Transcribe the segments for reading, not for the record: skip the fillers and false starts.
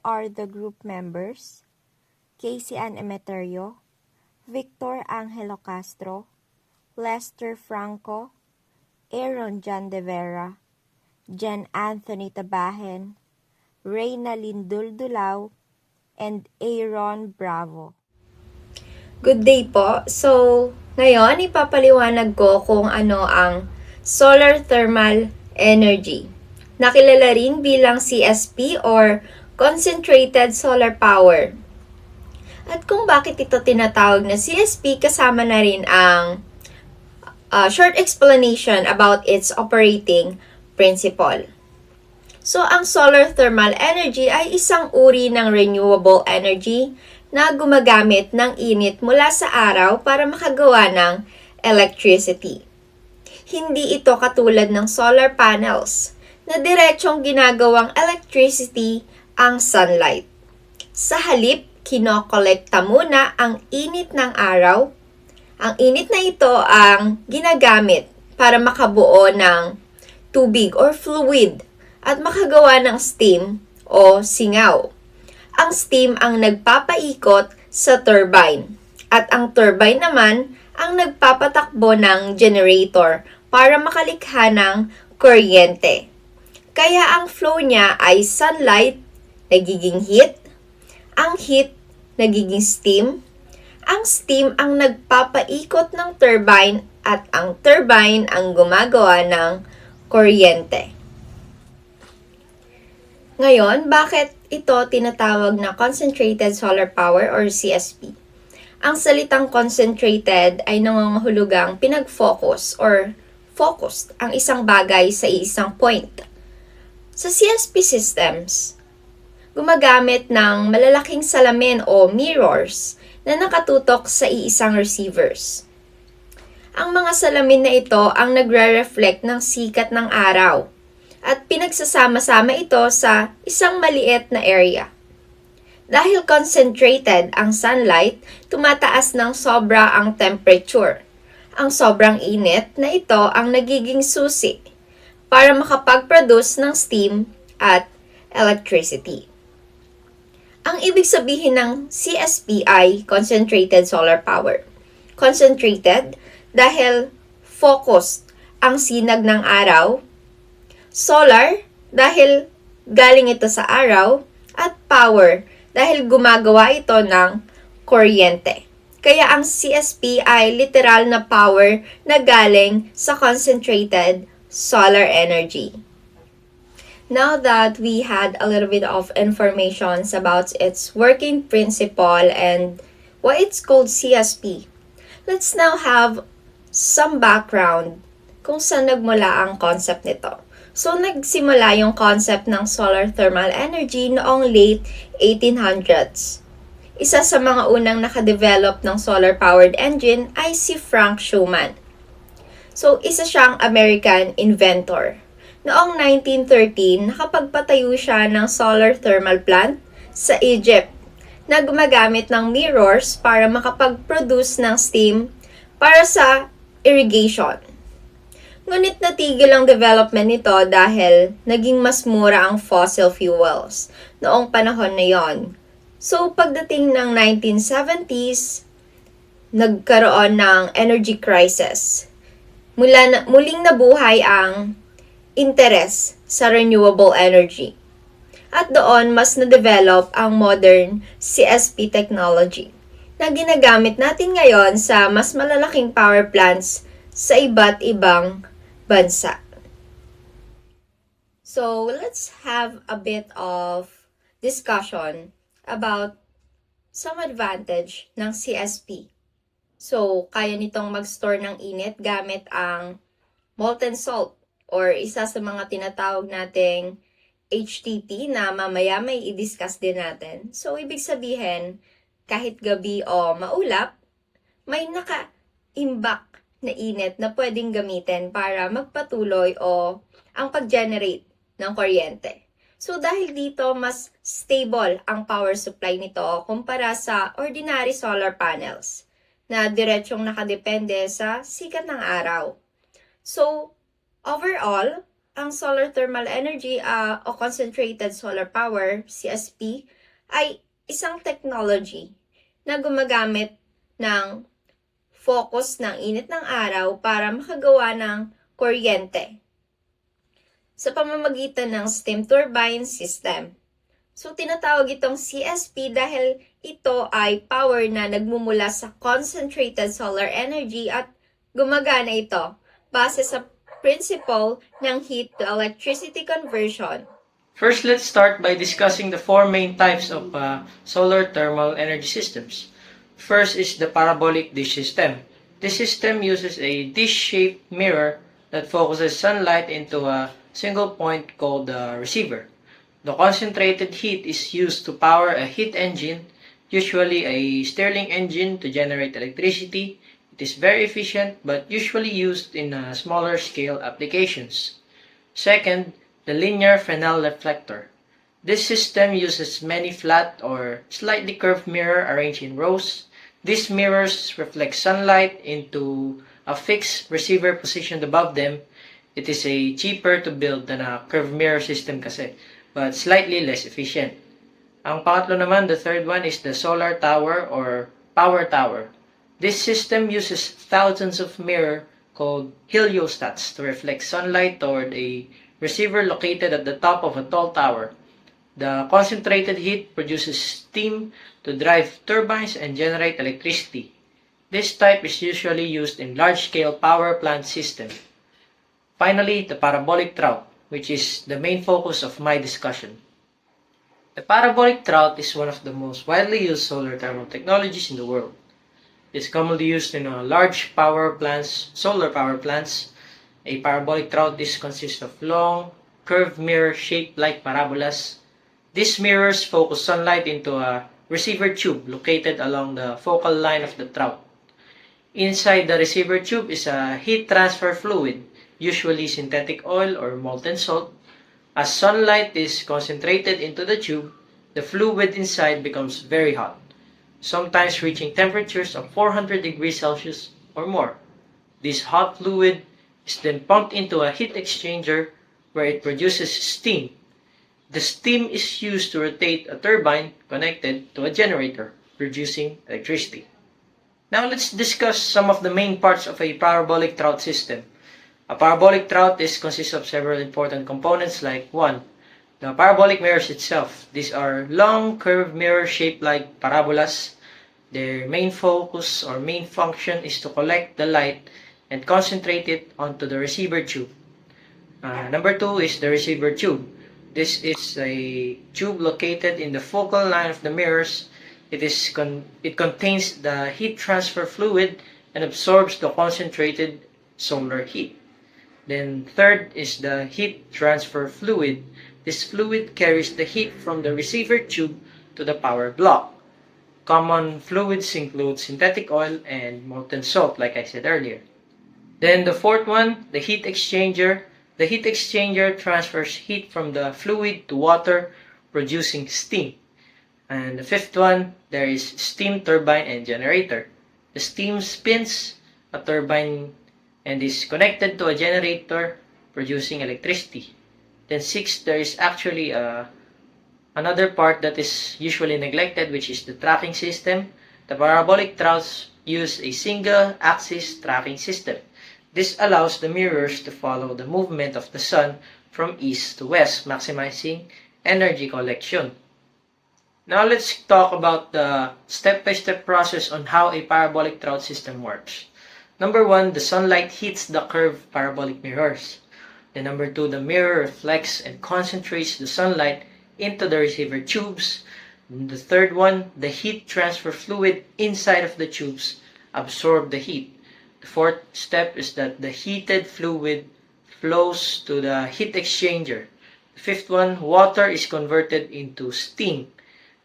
are the group members: Casey Ann Emeterio, Victor Angelo Castro, Lester Franco, Aaron John De Vera, Jen Anthony Tabajen, Reyna Lindul Dulao, and Aaron Bravo. Good day po. So, ngayon ipapaliwanag ko kung ano ang solar thermal energy. Nakilala rin bilang CSP or Concentrated Solar Power. At kung bakit ito tinatawag na CSP, kasama na rin ang short explanation about its operating principle. So, ang solar thermal energy ay isang uri ng renewable energy na gumagamit ng init mula sa araw para makagawa ng electricity. Hindi ito katulad ng solar panels na diretsong ginagawang electricity ang sunlight. Sa halip, kinokolekta muna ang init ng araw. Ang init na ito ang ginagamit para makabuo ng tubig or fluid at makagawa ng steam o singaw. Ang steam ang nagpapaikot sa turbine at ang turbine naman ang nagpapatakbo ng generator para makalikha ng kuryente. Kaya ang flow niya ay sunlight, nagiging heat, ang heat, nagiging steam, ang steam ang nagpapaikot ng turbine at ang turbine ang gumagawa ng kuryente. Ngayon, bakit ito tinatawag na Concentrated Solar Power or CSP? Ang salitang concentrated ay nangangahulugang pinag-focus or focused ang isang bagay sa isang point. Sa CSP systems, gumagamit ng malalaking salamin o mirrors na nakatutok sa iisang receivers. Ang mga salamin na ito ang nagre-reflect ng sikat ng araw at pinagsasama-sama ito sa isang maliit na area. Dahil concentrated ang sunlight, tumataas ng sobra ang temperature. Ang sobrang init na ito ang nagiging susi para makapag-produce ng steam at electricity. Ang ibig sabihin ng CSP ay Concentrated Solar Power. Concentrated dahil focused ang sinag ng araw, solar dahil galing ito sa araw, at power dahil gumagawa ito ng kuryente. Kaya ang CSP ay literal na power na galing sa concentrated solar energy. Now that we had a little bit of information about its working principle and why it's called CSP, let's now have some background kung saan nagmula ang concept nito. So, nagsimula yung concept ng solar thermal energy noong late 1800s. Isa sa mga unang nakadevelop ng solar-powered engine ay si Frank Schumann. So, isa siyang American inventor. Noong 1913, nakapagpatayo siya ng solar thermal plant sa Egypt na gumagamit ng mirrors para makapag-produce ng steam para sa irrigation. Ngunit natigil ang development nito dahil naging mas mura ang fossil fuels noong panahon na yon. So, pagdating ng 1970s, nagkaroon ng energy crisis. Muling nabuhay ang interes sa renewable energy. At doon, mas na-develop ang modern CSP technology na ginagamit natin ngayon sa mas malalaking power plants sa iba't ibang bansa. So, let's have a bit of discussion about some advantage ng CSP. So, kaya nitong mag-store ng init gamit ang molten salt or isa sa mga tinatawag nating HTP na mamaya may i-discuss din natin. So, ibig sabihin, kahit gabi o maulap, may naka-imbak na init na pwedeng gamitin para magpatuloy o ang pag-generate ng kuryente. So, dahil dito, mas stable ang power supply nito kumpara sa ordinary solar panels na diretsong nakadepende sa sikat ng araw. So, overall, ang solar thermal energy o concentrated solar power, CSP, ay isang technology na gumagamit ng focus ng init ng araw para makagawa ng kuryente sa pamamagitan ng steam turbine system. So, tinatawag itong CSP dahil ito ay power na nagmumula sa concentrated solar energy at gumagana ito base sa principle ng heat to electricity conversion. First, let's start by discussing the four main types of solar thermal energy systems. First is the parabolic dish system. This system uses a dish-shaped mirror that focuses sunlight into a single point called the receiver. The concentrated heat is used to power a heat engine, usually a Stirling engine, to generate electricity. It is very efficient but usually used in smaller scale applications. Second, the linear Fresnel reflector. This system uses many flat or slightly curved mirrors arranged in rows. These mirrors reflect sunlight into a fixed receiver positioned above them. It is cheaper to build than a curved mirror system kasi, but slightly less efficient. Ang pangatlo naman, the third one, is the solar tower or power tower. This system uses thousands of mirrors called heliostats to reflect sunlight toward a receiver located at the top of a tall tower. The concentrated heat produces steam to drive turbines and generate electricity. This type is usually used in large-scale power plant systems. Finally, the parabolic trough, which is the main focus of my discussion. The parabolic trough is one of the most widely used solar thermal technologies in the world. It's commonly used in large solar power plants. A parabolic trough consists of long, curved mirror shaped like parabolas. These mirrors focus sunlight into a receiver tube located along the focal line of the trough. Inside the receiver tube is a heat transfer fluid, usually synthetic oil or molten salt. As sunlight is concentrated into the tube, the fluid inside becomes very hot, sometimes reaching temperatures of 400 degrees Celsius or more. This hot fluid is then pumped into a heat exchanger where it produces steam. The steam is used to rotate a turbine connected to a generator, producing electricity. Now let's discuss some of the main parts of a parabolic trough system. A parabolic trough consists of several important components like 1. The parabolic mirrors itself. These are long curved mirrors shaped like parabolas. Their main focus or main function is to collect the light and concentrate it onto the receiver tube. Number 2 is the receiver tube. This is a tube located in the focal line of the mirrors. It contains the heat transfer fluid and absorbs the concentrated solar heat. Then third is the heat transfer fluid. This fluid carries the heat from the receiver tube to the power block. Common fluids include synthetic oil and molten salt, like I said earlier. Then the fourth one, the heat exchanger. The heat exchanger transfers heat from the fluid to water, producing steam. And the fifth one, there is steam turbine and generator. The steam spins a turbine and is connected to a generator producing electricity. Then sixth, there is actually another part that is usually neglected, which is the tracking system. The parabolic troughs use a single-axis tracking system. This allows the mirrors to follow the movement of the sun from east to west, maximizing energy collection. Now let's talk about the step-by-step process on how a parabolic trough system works. Number 1, the sunlight hits the curved parabolic mirrors. Then number 2, the mirror reflects and concentrates the sunlight into the receiver tubes. And the third one, the heat transfer fluid inside of the tubes absorb the heat. The fourth step is that the heated fluid flows to the heat exchanger. The fifth one, water is converted into steam.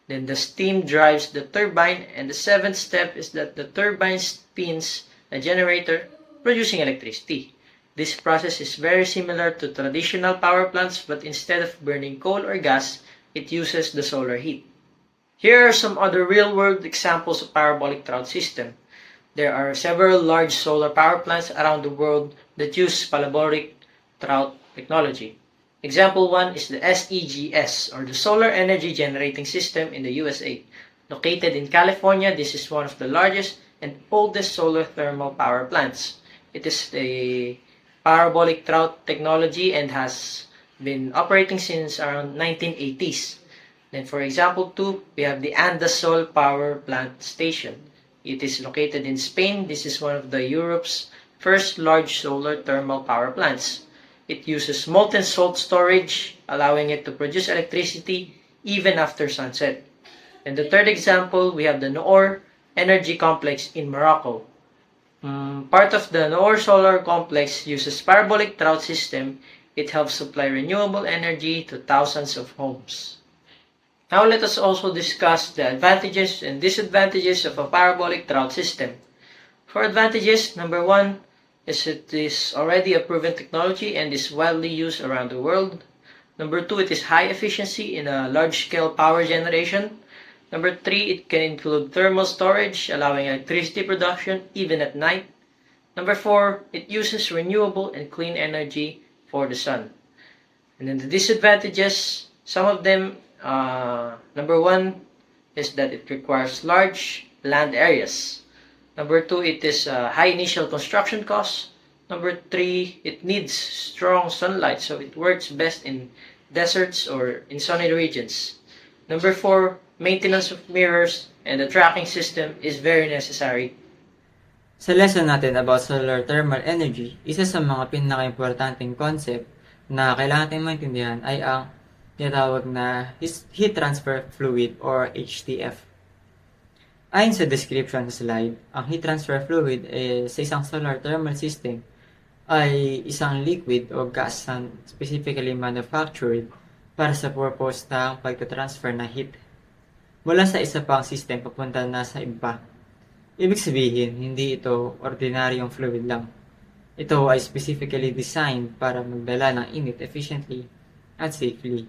Then the steam drives the turbine, and the seventh step is that the turbine spins a generator, producing electricity. This process is very similar to traditional power plants, but instead of burning coal or gas, it uses the solar heat. Here are some other real-world examples of parabolic trough system. There are several large solar power plants around the world that use parabolic trough technology. Example 1 is the SEGS, or the Solar Energy Generating System in the USA. Located in California, this is one of the largest and oldest solar thermal power plants. It is the parabolic trough technology and has been operating since around 1980s. Then for example 2, we have the Andasol Power Plant Station. It is located in Spain. This is one of the Europe's first large solar thermal power plants. It uses molten salt storage, allowing it to produce electricity even after sunset. And the third example, we have the Noor Energy Complex in Morocco. Part of the Noor Solar Complex uses parabolic trough system. It helps supply renewable energy to thousands of homes. Now let us also discuss the advantages and disadvantages of a parabolic trough system. For advantages, number 1 is it is already a proven technology and is widely used around the world. Number 2, it is high efficiency in a large-scale power generation. Number 3, it can include thermal storage, allowing electricity production even at night. Number 4, it uses renewable and clean energy for the sun. And then the disadvantages, some of them, number 1 is that it requires large land areas. Number 2, it is high initial construction costs. Number 3, it needs strong sunlight, so it works best in deserts or in sunny regions. Number 4, maintenance of mirrors and the tracking system is very necessary. Sa lesson natin about solar thermal energy, isa sa mga pinaka-importanting concept na kailangan natin maintindihan ay ang tinatawag na heat transfer fluid or HTF. Ayon sa description sa slide, ang heat transfer fluid sa isang solar thermal system ay isang liquid o gas na specifically manufactured para sa purpose ng pagtatransfer ng heat mula sa isa pang system papunta na sa iba. Ibig sabihin, hindi ito ordinaryong fluid lang. Ito ay specifically designed para magdala ng init efficiently at safely.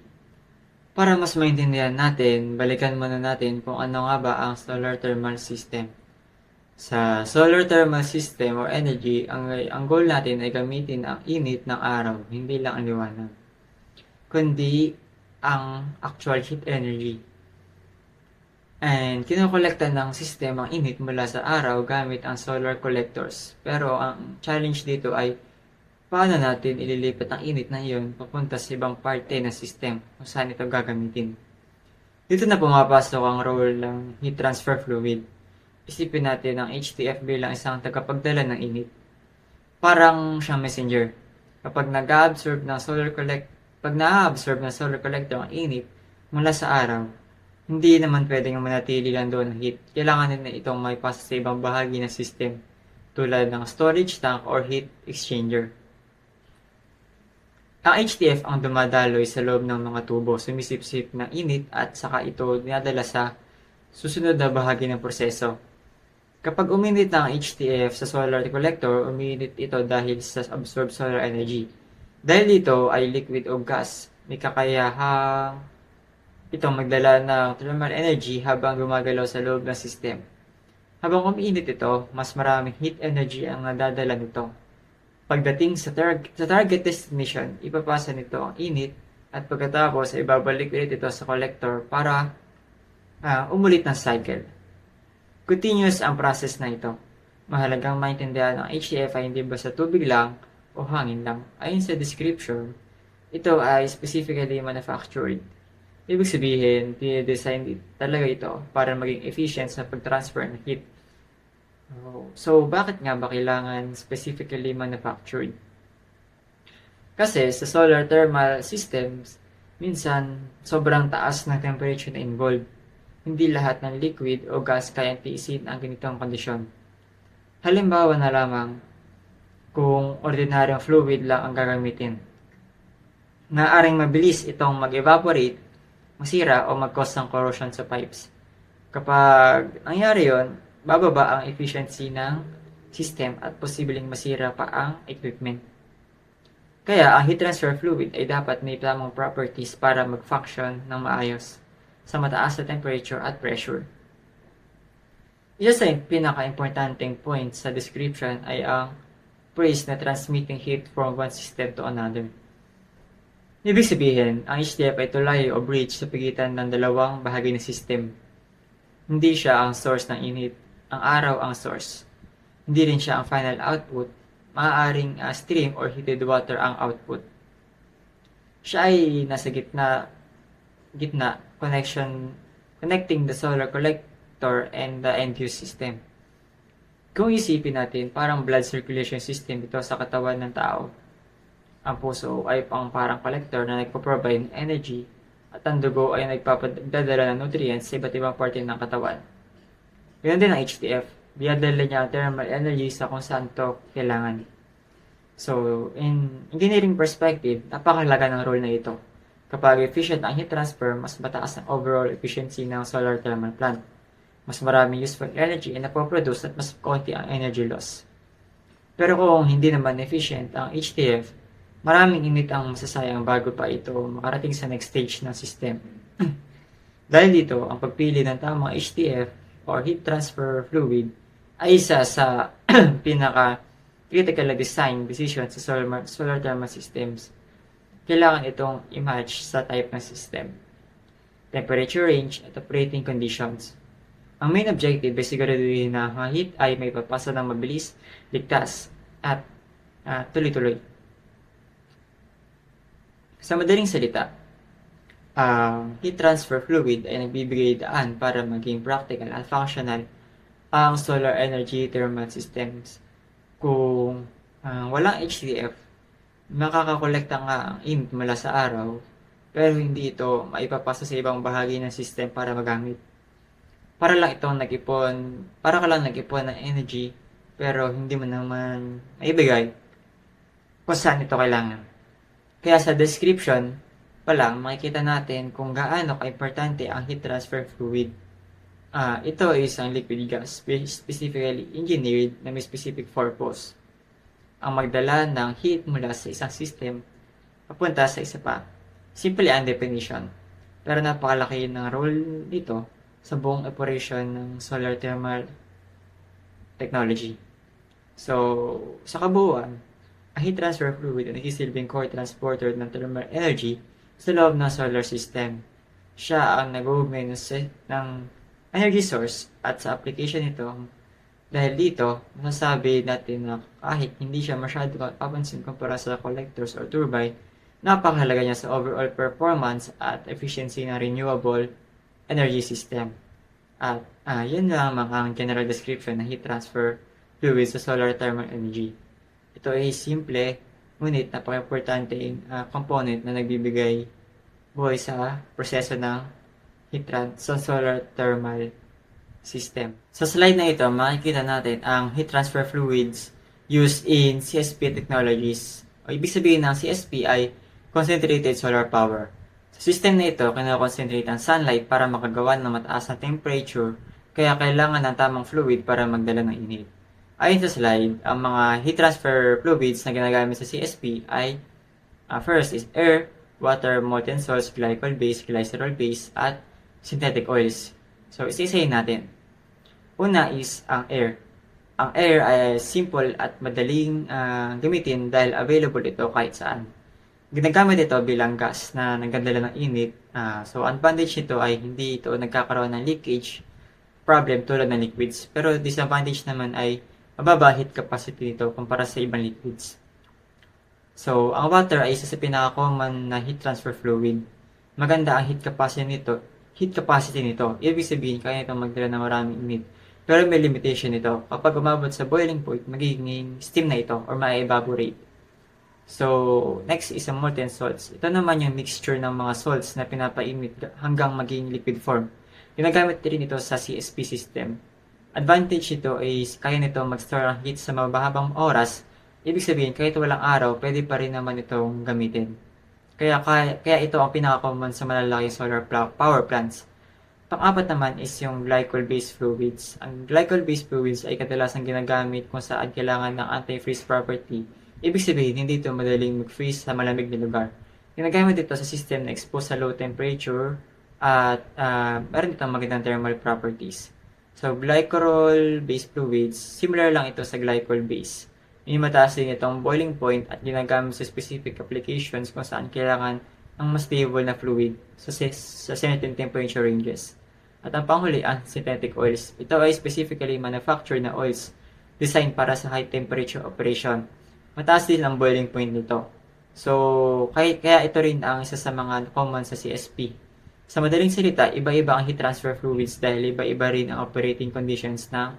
Para mas maintindihan natin, balikan muna natin kung ano nga ba ang solar thermal system. Sa solar thermal system or energy, ang goal natin ay gamitin ang init ng araw, hindi lang ang liwanag, kundi ang actual heat energy. And kinokolekta ng system ang init mula sa araw gamit ang solar collectors. Pero ang challenge dito ay paano natin ililipat ang init na iyon papunta sa ibang parte ng system kung saan ito gagamitin. Dito na pumapasok ang role ng heat transfer fluid. Isipin natin ang HTF bilang isang tagapagdala ng init. Parang siyang messenger. Kapag nag-absorb ng solar collector ang init mula sa araw, hindi naman pwedeng manatili lang doon ang heat. Kailangan din na itong may pasa sa ibang bahagi ng system tulad ng storage tank or heat exchanger. Ang HTF ang dumadaloy sa loob ng mga tubo, sumisipsip ng init at saka ito dinadala sa susunod na bahagi ng proseso. Kapag uminit ang HTF sa solar collector, uminit ito dahil sa absorbed solar energy. Dahil ito ay liquid o gas, may kakayahang itong magdala ng thermal energy habang gumagalaw sa loob ng system. Habang umiinit ito, mas maraming heat energy ang nadadala nito. Pagdating sa target destination, ipapasa nito ang init at pagkatapos ay ibabalik ulit ito sa collector para umulit ng cycle. Continuous ang process na ito. Mahalagang maintindihan ang HTF ay hindi basta tubig lang o hangin lang. Ayon sa description, ito ay specifically manufactured. Ibig sabihin, dinedesign talaga ito para maging efficient sa pag-transfer ng heat. So, bakit nga ba kailangan specifically manufactured? Kasi sa solar thermal systems, minsan sobrang taas ng temperature na involved. Hindi lahat ng liquid o gas kayang tiisin ang ganitong kondisyon. Halimbawa na lamang, kung ordinaryong fluid lang ang gagamitin, naaaring mabilis itong mag-evaporate, masira o mag-cause ng corrosion sa pipes. Kapag nangyari yon, bababa ang efficiency ng system at posibleng masira pa ang equipment. Kaya ang heat transfer fluid ay dapat may tamang properties para mag-function ng maayos sa mataas na temperature at pressure. Isa sa pinaka-importanting point sa description ay ang phrase na transmitting heat from one system to another. Ibig sabihin, ang HTF ay tulay o bridge sa pagitan ng dalawang bahagi ng system. Hindi siya ang source ng init, ang araw ang source. Hindi rin siya ang final output, maaaring stream or heated water ang output. Siya ay nasa gitna connecting the solar collector and the end-use system. Kung isipin natin, parang blood circulation system ito sa katawan ng tao. Ang puso ay parang collector na nagpo-provide ng energy at ang dugo ay nagpapadala ng nutrients sa iba't ibang parte ng katawan. Ganyan din ang HTF. Dinadala niya ang thermal energy sa kung saan ito kailangan. So, in engineering perspective, napakalaga ng role na ito. Kapag efficient ang heat transfer, mas mataas ang overall efficiency ng solar thermal plant. Mas maraming useful energy na napoproduce at mas konti ang energy loss. Pero kung hindi naman efficient ang HTF, maraming init ang masasayang bago pa ito makarating sa next stage ng system. Dahil dito, ang pagpili ng tamang HTF or heat transfer fluid ay isa sa pinaka-critical na design decision sa solar thermal systems. Kailangan itong i-match sa type ng system, temperature range at operating conditions. Ang main objective ay siguraduhin na ang heat ay may papasa ng mabilis, ligtas, at tuloy-tuloy. Sa madaling salita, heat transfer fluid ay nagbibigay daan para maging practical at functional ang solar energy thermal systems. Kung walang HTF, makakakolekta nga ang init mula sa araw, pero hindi ito maipapasa sa ibang bahagi ng system para magamit. Para ka lang nag-ipon ng energy, pero hindi mo naman maibigay kung saan ito kailangan. Kaya sa description pa lang, makikita natin kung gaano ka-importante ang heat transfer fluid. Ito ay isang liquid gas, specifically engineered na may specific purpose. Ang magdala ng heat mula sa isang system papunta sa isa pa. Simple ang definition, pero napakalaki ng role nito sa buong operation ng solar thermal technology. So, sa kabuuan, ang heat transfer fluid ay nagsisilbing core transporter ng thermal energy sa loob ng solar system. Siya ang nag-movement ng energy source at sa application nito, dahil dito, masasabi natin na kahit hindi siya masyado papansin kumpara sa collectors or turbine, napakahalaga niya sa overall performance at efficiency ng renewable energy system. At yan lang ang general description ng heat transfer fluid sa solar thermal energy. Ito ay simple, ngunit napaka-importanteng component na nagbibigay buhay sa proseso ng sa solar thermal system. Sa slide na ito, makikita natin ang heat transfer fluids used in CSP technologies. O ibig sabihin ng CSP ay concentrated solar power. Sa system na ito, kinoconcentrate ang sunlight para makagawa ng mataas na temperature, kaya kailangan ng tamang fluid para magdala ng init. Ayon sa slide, ang mga heat transfer fluids na ginagamit sa CSP ay first is air, water, molten salts, glycol-based, glycerol-based, at synthetic oils. So, isa-isahin natin. Una is ang air. Ang air ay simple at madaling gamitin dahil available ito kahit saan. Ginagamit ito bilang gas na nagdadala ng init. So, advantage nito ay hindi ito nagkakaroon ng leakage problem tulad ng liquids. Pero disadvantage naman ay mababa heat capacity nito kumpara sa ibang liquids. So, ang water ay isa sa pinaka-common na heat transfer fluid. Maganda ang heat capacity nito. Ibig sabihin, kaya itong magdala ng maraming init. Pero may limitation nito. Kapag umabot sa boiling point, magiging steam na ito or ma-evaporate. So, next is ang molten salts. Ito naman yung mixture ng mga salts na pinapainit hanggang maging liquid form. Ginagamit rin ito sa CSP system. Advantage nito is kaya nito mag-store ng heat sa mabahabang oras. Ibig sabihin, kahit walang araw, pwede pa rin naman itong gamitin. Kaya ito ang pinaka-common sa malalaking solar power plants. Pang-apat naman is yung glycol-based fluids. Ang glycol-based fluids ay kadalasan ginagamit kung saan kailangan ng anti-freeze property. Ibig sabihin, hindi ito madaling mag-freeze sa malamig na lugar. Ginagamit ito sa system na exposed sa low temperature at meron itong magandang thermal properties. So, glycerol-based fluids, similar lang ito sa glycol-based. May mataas din itong boiling point at ginagamit sa specific applications kung saan kailangan ang mas stable na fluid sa certain temperature ranges. At ang panghuli, ang synthetic oils. Ito ay specifically manufactured na oils designed para sa high temperature operation. Mataas din ang boiling point nito. So, kaya ito rin ang isa sa mga common sa CSP. Sa madaling salita, iba-iba ang heat transfer fluids dahil iba-iba rin ang operating conditions ng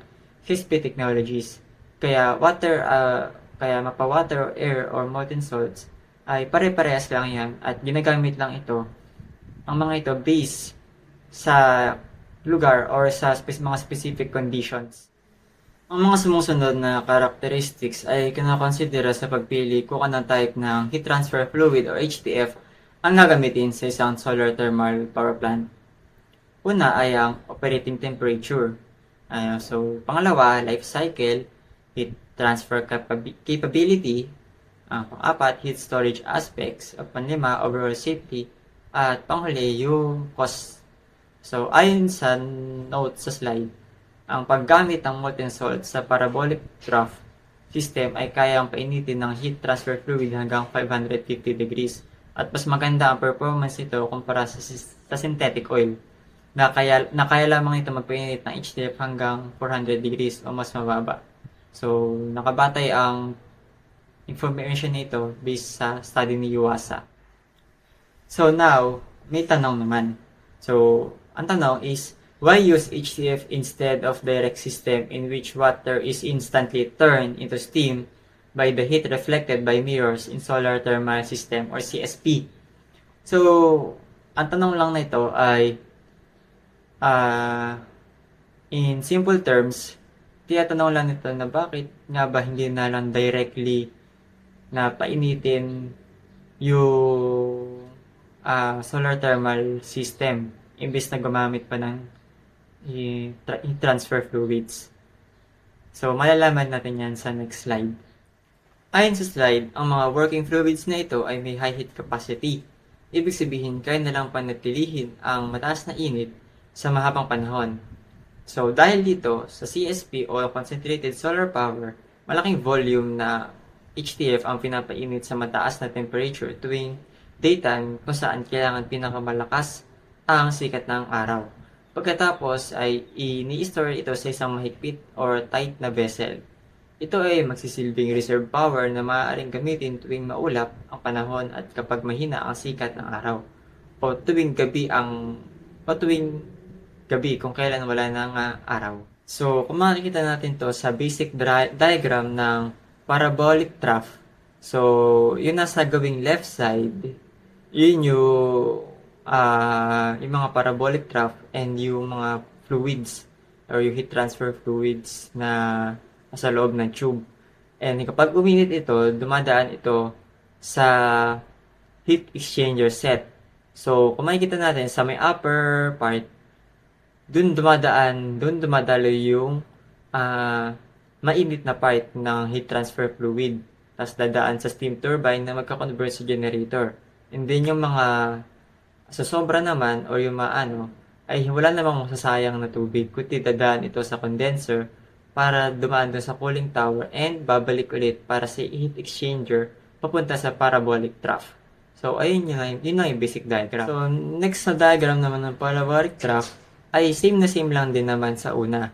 CSP technologies. Kaya mapa-water, air, or molten salts ay pare-parehas lang yan at ginagamit lang ito, ang mga ito based sa lugar or sa mga specific conditions. Ang mga sumusunod na characteristics ay kinakonsidera sa pagpili kung anong type ng heat transfer fluid or HTF ang gagamitin sa isang solar thermal power plant. Una ay ang operating temperature. Pangalawa, life cycle, heat transfer capability. Pang-apat, heat storage aspects. Panglima, overall safety. At panghuli, yung cost. So, ayon sa note sa slide, ang paggamit ng molten salt sa parabolic trough system ay kayang painitin ng heat transfer fluid hanggang 550 degrees. At mas maganda ang performance nito kumpara sa synthetic oil na kaya lamang ito magpainit ng HTF hanggang 400 degrees o mas mababa. So, nakabatay ang information nito based sa study ni Yuasa. So, now, may tanong naman. So, ang tanong is, why use HTF instead of direct system in which water is instantly turned into steam by the heat reflected by mirrors in solar thermal system or CSP? So, ang tanong lang na ito ay, in simple terms, tinatanong lang nito na bakit nga ba hindi na lang directly na painitin yung solar thermal system imbes na gumamit pa ng heat transfer fluids. So, malalaman natin yan sa next slide. Ayon sa slide, ang mga working fluids na ito ay may high heat capacity. Ibig sabihin, kaya na lang panatilihin ang mataas na init sa mahabang panahon. So, dahil dito, sa CSP o Concentrated Solar Power, malaking volume na HTF ang pinapainit sa mataas na temperature tuwing daytime kung saan kailangan pinakamalakas ang sikat ng araw. Pagkatapos ay ini-store ito sa isang mahigpit or tight na vessel. Ito ay magsisilbing reserve power na maaaring gamitin tuwing maulap ang panahon at kapag mahina ang sikat ng araw. O tuwing gabi kung kailan wala ng araw. So, kung makikita natin to sa basic diagram ng parabolic trough. So, yun nasa gawing left side, yun yung mga parabolic trough and yung mga fluids or yung heat transfer fluids na nasa loob ng tube. And kapag uminit ito, dumadaan ito sa heat exchanger set. So, kung makikita natin sa may upper part, dun dumadalo yung mainit na part ng heat transfer fluid. Tapos dadaan sa steam turbine na magka-convert sa generator. And then yung mga sa sobra naman o yung ay wala namang masasayang na tubig, kundi dadaan ito sa condenser para dumaan doon sa cooling tower and babalik ulit para sa heat exchanger papunta sa parabolic trough. So, ayun yun yung basic diagram. So, next na diagram naman ng parabolic trough ay same lang din naman sa una.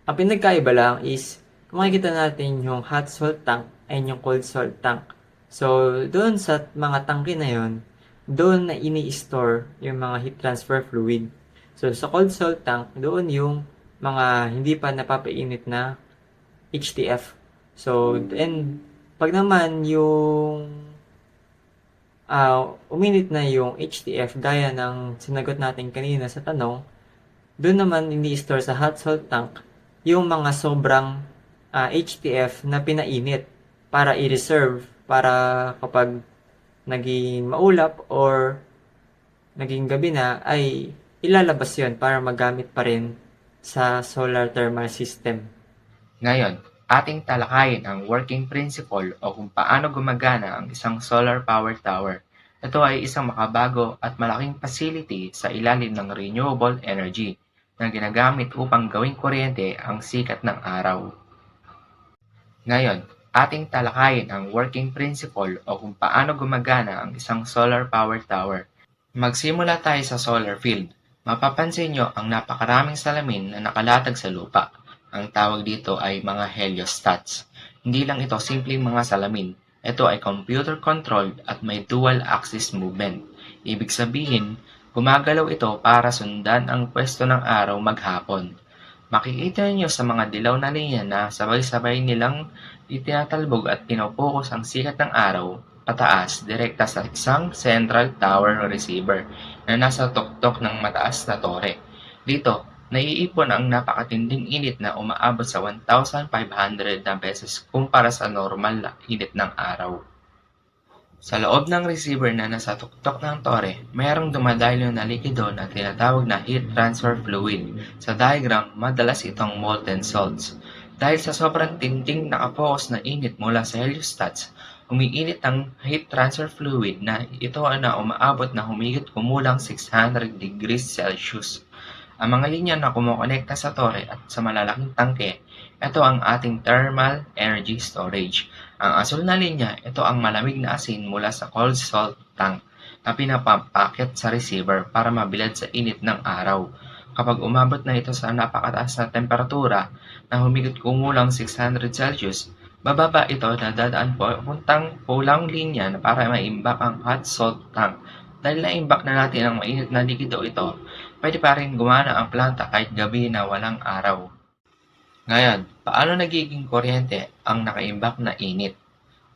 Ang pinagkaiba lang is, kung makikita natin yung hot salt tank and yung cold salt tank. So, doon sa mga tangke na yon, doon na ini-store yung mga heat transfer fluid. So, sa cold salt tank, doon yung mga hindi pa napapainit na HTF. So, and pag naman yung uminit na yung HTF gaya ng sinagot natin kanina sa tanong, doon naman ini-store sa hot salt tank yung mga sobrang HTF na pinainit para i-reserve para kapag naging maulap or naging gabi na ay ilalabas yon para magamit pa rin sa solar thermal system. Ngayon, ating talakayin ang working principle o kung paano gumagana ang isang solar power tower. Ito ay isang makabago at malaking facility sa ilalim ng renewable energy na ginagamit upang gawing kuryente ang sikat ng araw. Ngayon, ating talakayin ang working principle o kung paano gumagana ang isang solar power tower. Magsimula tayo sa solar field. Mapapansin nyo ang napakaraming salamin na nakalatag sa lupa. Ang tawag dito ay mga heliostats. Hindi lang ito simpleng mga salamin. Ito ay computer-controlled at may dual-axis movement. Ibig sabihin, gumagalaw ito para sundan ang pwesto ng araw maghapon. Makikita niyo sa mga dilaw na linya na sabay-sabay nilang itinatalbog at pinopokus ang sikat ng araw pataas direkta sa isang central tower receiver na nasa tuktok ng mataas na tore. Dito, naiipon ang napakatinding init na umaabot sa 1,500 na beses kumpara sa normal na init ng araw. Sa loob ng receiver na nasa tuktok ng tore, mayroong dumadayo na likido na tinatawag na heat transfer fluid. Sa diagram, madalas itong molten salts. Dahil sa sobrang tinding nakapokus na init mula sa heliostats, umiinit ang heat transfer fluid na ito na umaabot na humigit kumulang 600 degrees Celsius. Ang mga linya na kumukonekta sa tore at sa malalaking tangke, ito ang ating thermal energy storage. Ang asul na linya, ito ang malamig na asin mula sa cold salt tank na pinapapakit sa receiver para mabilad sa init ng araw. Kapag umabot na ito sa napakataas na temperatura na humigit kumulang 600 Celsius, bababa ito na dadaan po puntang pulang linya na para maimbak ang hot salt tank. Dahil naimbak na natin ang mainit na likido ito, pwede pa rin gumana ang planta kahit gabi na walang araw. Ngayon, paano nagiging kuryente ang nakaimbak na init?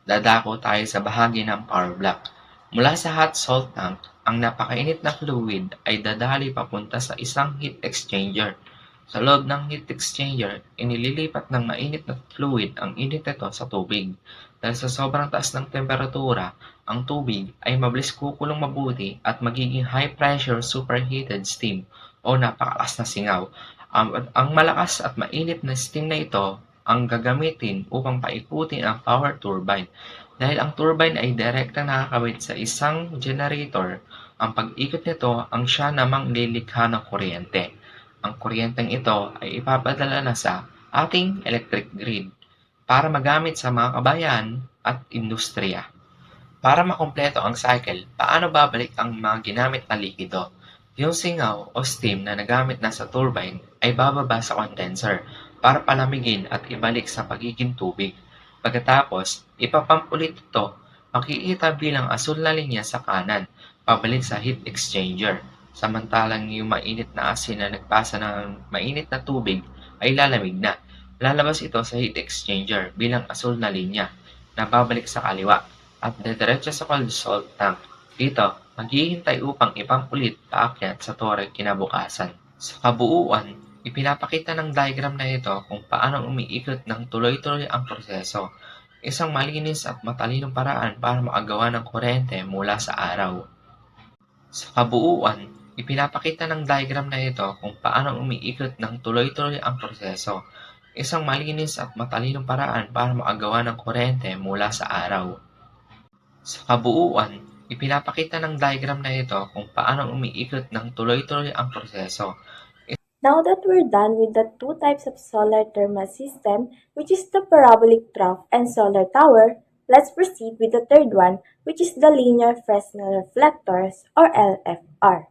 Dadako tayo sa bahagi ng power block. Mula sa hot salt tank, ang napakainit na fluid ay dadali papunta sa isang heat exchanger. Sa loob ng heat exchanger, inililipat ng mainit na fluid ang init nito sa tubig. Dahil sa sobrang taas ng temperatura, ang tubig ay mabilis kukulong mabuti at magiging high pressure superheated steam o napakalakas na singaw. Ang malakas at mainit na steam na ito ang gagamitin upang paikutin ang power turbine. Dahil ang turbine ay direktang nakakawit sa isang generator, ang pag-ikot nito ang siya namang lilikha ng kuryente. Ang kuryenteng ito ay ipapadala na sa ating electric grid para magamit sa mga kabayan at industriya. Para makumpleto ang cycle, paano babalik ang mga ginamit na likido? Yung singaw o steam na nagamit na sa turbine ay bababa sa condenser para palamigin at ibalik sa pagiging tubig. Pagkatapos, ipapump ulit ito, makikita bilang asul na linya sa kanan, pabalik sa heat exchanger. Samantalang yung mainit na asin na nagpasa ng mainit na tubig ay lalamig na. Lalabas ito sa heat exchanger bilang asul na linya na babalik sa kaliwa at dediretso sa cold salt tank. Dito, maghihintay upang ipump ulit paakyat sa tore kinabukasan. Sa kabuuan, ipinapakita ng diagram na ito kung paano umiikot ng tuloy-tuloy ang proseso. Isang malinis at matalinong paraan para makagawa ng kuryente mula sa araw. Sa kabuuan, ipinapakita ng diagram na ito kung paano umiikot ng tuloy-tuloy ang proseso. Isang malinis at matalinong paraan para makagawa ng kuryente mula sa araw. Sa kabuuan, ipinapakita ng diagram na ito kung paano umiikot ng tuloy-tuloy ang proseso. Now that we're done with the two types of solar thermal system, which is the parabolic trough and solar tower, let's proceed with the third one, which is the linear Fresnel reflectors or LFR.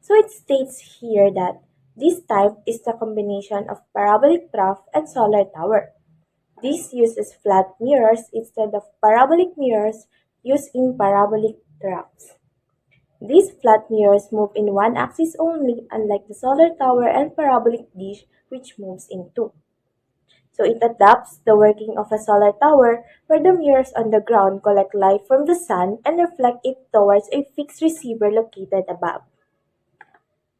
So it states here that this type is the combination of parabolic trough and solar tower. This uses flat mirrors instead of parabolic mirrors used in parabolic troughs. These flat mirrors move in one axis only, unlike the solar tower and parabolic dish, which moves in two. So it adapts the working of a solar tower, where the mirrors on the ground collect light from the sun and reflect it towards a fixed receiver located above.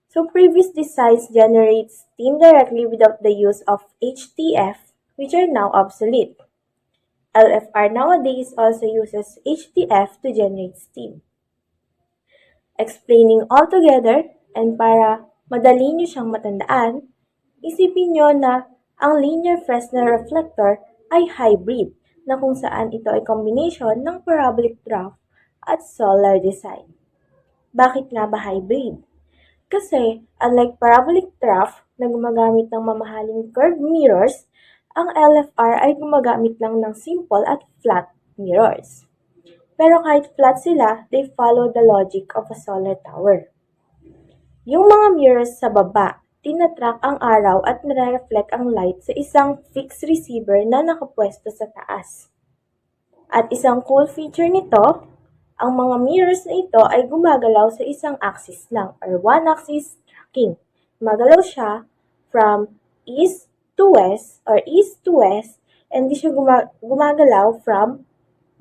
So previous designs generate steam directly without the use of HTF, which are now obsolete. LFR nowadays also uses HTF to generate steam. Explaining all together, and para madali nyo siyang matandaan, isipin nyo na ang linear Fresnel reflector ay hybrid na kung saan ito ay combination ng parabolic trough at solar design. Bakit nga ba hybrid? Kasi unlike parabolic trough na gumagamit ng mamahaling curved mirrors, ang LFR ay gumagamit lang ng simple at flat mirrors. Pero kahit flat sila, they follow the logic of a solar tower. Yung mga mirrors sa baba, tinatrack ang araw at nare-reflect ang light sa isang fixed receiver na nakapwesto sa taas. At isang cool feature nito, ang mga mirrors na ito ay gumagalaw sa isang axis lang or one-axis tracking. Gumagalaw siya from east to west and di siya gumagalaw from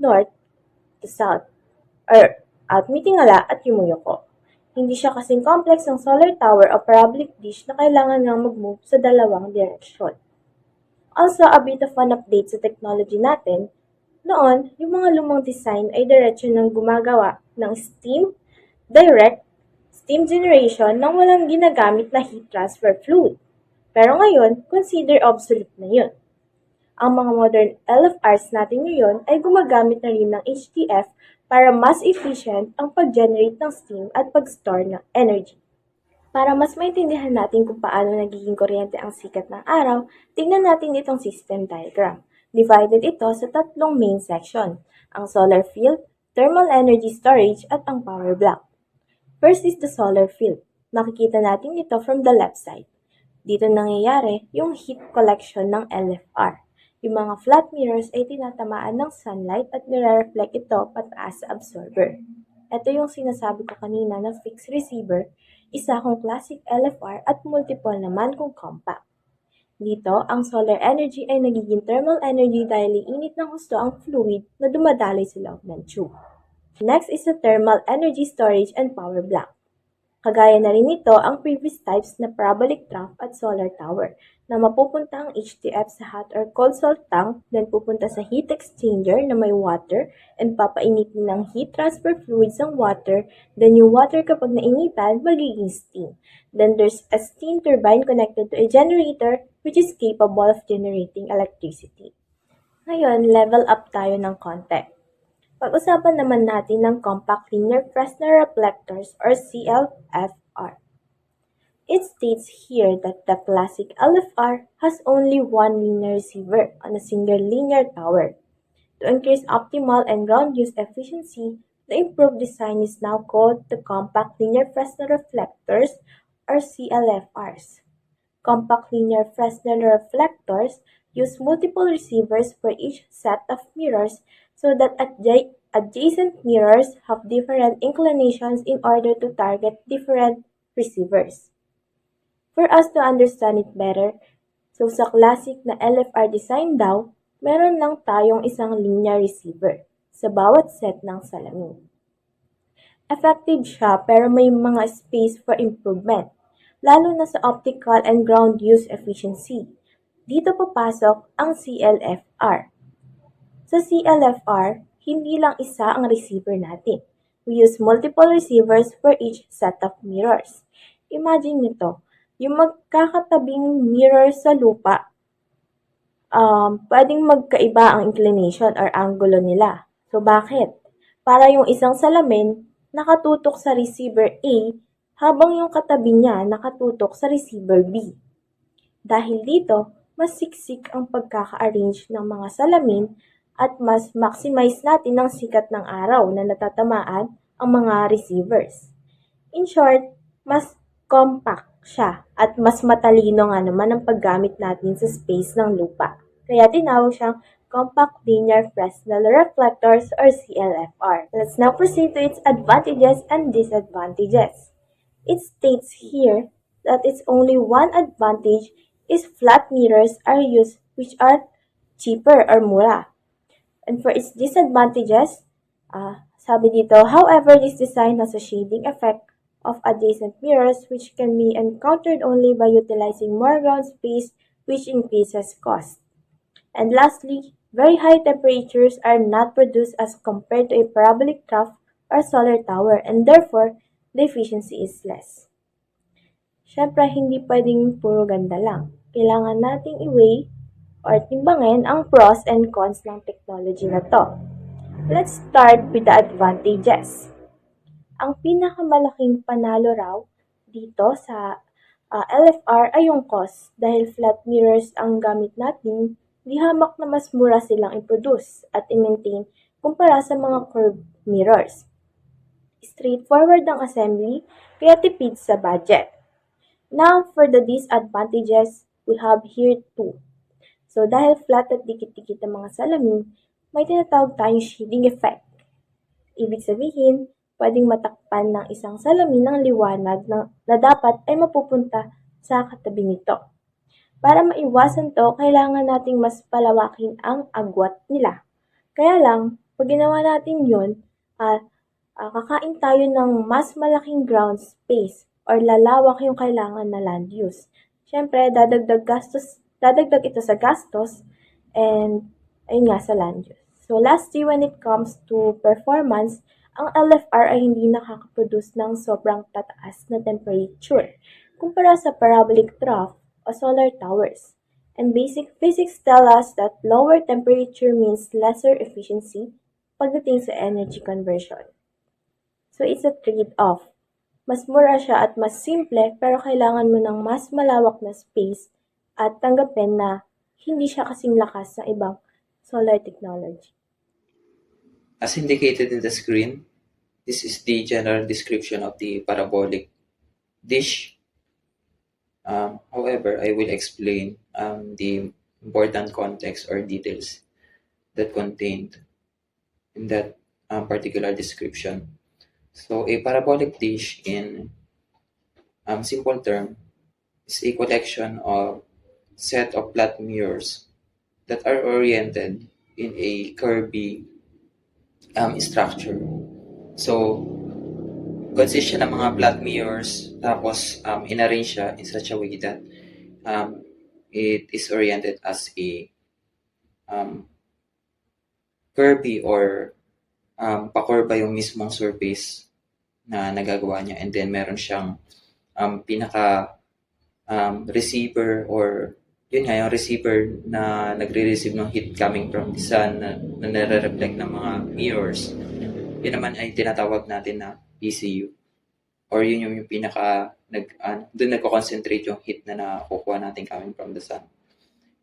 north to south or at mitingala at yumuyuko. Hindi siya kasing complex ng solar tower o parabolic dish na kailangan nga mag-move sa dalawang direksyon. Also, a bit of an update sa technology natin. Noon, yung mga lumang design ay diretso nang gumagawa ng direct steam generation nang walang ginagamit na heat transfer fluid. Pero ngayon, consider obsolete na yun. Ang mga modern LFRs natin ngayon ay gumagamit na rin ng HTF para mas efficient ang pag-generate ng steam at pag-store ng energy. Para mas maintindihan natin kung paano nagiging kuryente ang sikat ng araw, tingnan natin itong system diagram. Divided ito sa tatlong main section, ang solar field, thermal energy storage, at ang power block. First is the solar field. Makikita natin ito from the left side. Dito nangyayari yung heat collection ng LFR. Yung mga flat mirrors ay tinatamaan ng sunlight at nire-reflect ito pataas sa absorber. Ito yung sinasabi ko kanina na fixed receiver, isa kong classic LFR at multiple naman kung compact. Dito, ang solar energy ay nagiging thermal energy dahil iinit ng husto ang fluid na dumadaloy sa loob ng tube. Next is the thermal energy storage and power block. Kagaya na rin ito ang previous types na parabolic trough at solar tower na mapupunta ang HTF sa hot or cold salt tank, then pupunta sa heat exchanger na may water and papainitin ng heat transfer fluids ang water, then yung water kapag nainitan, magiging steam. Then there's a steam turbine connected to a generator which is capable of generating electricity. Ngayon, level up tayo ng konti. Pag-usapan naman natin ng compact linear Fresnel reflectors or CLFR. It states here that the classic LFR has only one linear receiver on a single linear tower. To increase optimal and ground use efficiency, the improved design is now called the compact linear Fresnel reflectors or CLFRs. Compact linear Fresnel reflectors use multiple receivers for each set of mirrors so that adjacent mirrors have different inclinations in order to target different receivers. For us to understand it better, so sa classic na LFR design daw, meron lang tayong isang linear receiver sa bawat set ng salamin. Effective siya pero may mga space for improvement, lalo na sa optical and ground use efficiency. Dito papasok ang CLFR. Sa CLFR, hindi lang isa ang receiver natin. We use multiple receivers for each set of mirrors. Imagine nito, yung magkakatabing mirror sa lupa, pwedeng magkaiba ang inclination or angulo nila. So bakit? Para yung isang salamin nakatutok sa receiver A habang yung katabi niya nakatutok sa receiver B. Dahil dito, mas siksik ang pagkaka-arrange ng mga salamin at mas maximize natin ang sikat ng araw na natatamaan ang mga receivers. In short, mas compact siya at mas matalino nga naman ang paggamit natin sa space ng lupa. Kaya tinawag siyang Compact Linear Fresnel Reflectors or CLFR. Let's now proceed to its advantages and disadvantages. It states here that its only one advantage is flat mirrors are used which are cheaper or mura. And for its disadvantages, sabi dito, however, this design has a shading effect of adjacent mirrors which can be encountered only by utilizing more ground space which increases cost. And lastly, very high temperatures are not produced as compared to a parabolic trough or solar tower and therefore, the efficiency is less. Siyempre, hindi pwedeng puro ganda lang. Kailangan nating i-weigh or timbangin ang pros and cons ng technology na to. Let's start with the advantages. Ang pinakamalaking panalo raw dito sa LFR ay yung cost dahil flat mirrors ang gamit natin di hamak na mas mura silang i-produce at i-maintain kumpara sa mga curved mirrors. Straightforward ang assembly, kaya tipid sa budget. Now, for the disadvantages, we have here two. So, dahil flat at dikit-dikit ang mga salamin, may tinatawag tayong shading effect. Ibig sabihin, pwedeng matakpan ng isang salamin ng liwanag na dapat ay mapupunta sa katabi nito. Para maiwasan to, kailangan nating mas palawakin ang agwat nila. Kaya lang, pag ginawa natin yun, kakain tayo ng mas malaking ground space or lalawak yung kailangan na land use. Siyempre, dadagdag ito sa gastos and ayun nga sa land use. So lastly, when it comes to performance, ang LFR ay hindi nakakaproduce ng sobrang tataas na temperature kumpara sa parabolic trough o solar towers. And basic physics tell us that lower temperature means lesser efficiency pagdating sa energy conversion. So it's a trade-off. Mas mura siya at mas simple pero kailangan mo ng mas malawak na space at tanggapin na hindi siya kasing lakas sa ibang solar technology. As indicated in the screen, this is the general description of the parabolic dish. However, I will explain the important context or details that contained in that particular description. So, a parabolic dish in simple term is a collection of set of flat mirrors that are oriented in a curvy structure. So, consist siya ng mga flat mirrors, tapos in-arrange siya in such a way that it is oriented as a curvy or pakurba yung mismong surface na nagagawa niya, and then meron siyang pinaka receiver or yun nga yung receiver na nagre-receive ng heat coming from the sun na nare-reflect ng mga mirrors. Yun naman ay tinatawag natin na PCU, or yun yung pinaka doon nagko-concentrate yung heat na nakukuha natin coming from the sun.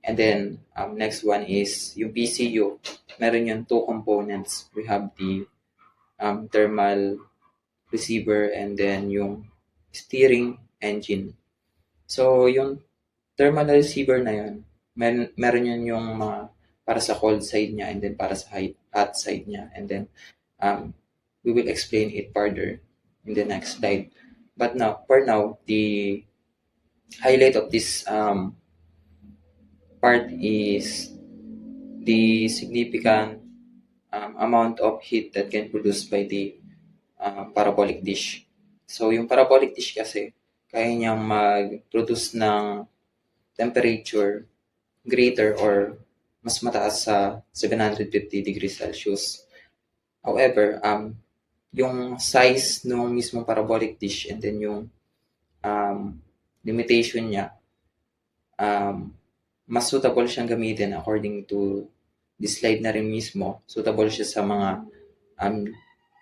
And then next one is yung PCU. Meron yung two components. We have the thermal receiver and then yung steering engine. So yung thermal receiver na yun, meron yun yung para sa cold side niya and then para sa hot side niya, and then we will explain it further in the next slide. But for now, the highlight of this part is the significant amount of heat that can produce by the parabolic dish. So yung parabolic dish kasi, kaya niyang mag-produce ng temperature greater or mas mataas sa 750 degrees Celsius. However, yung size ng mismong parabolic dish and then yung limitation niya, mas suitable siyang gamitin according to the slide na rin mismo. Suitable siya sa mga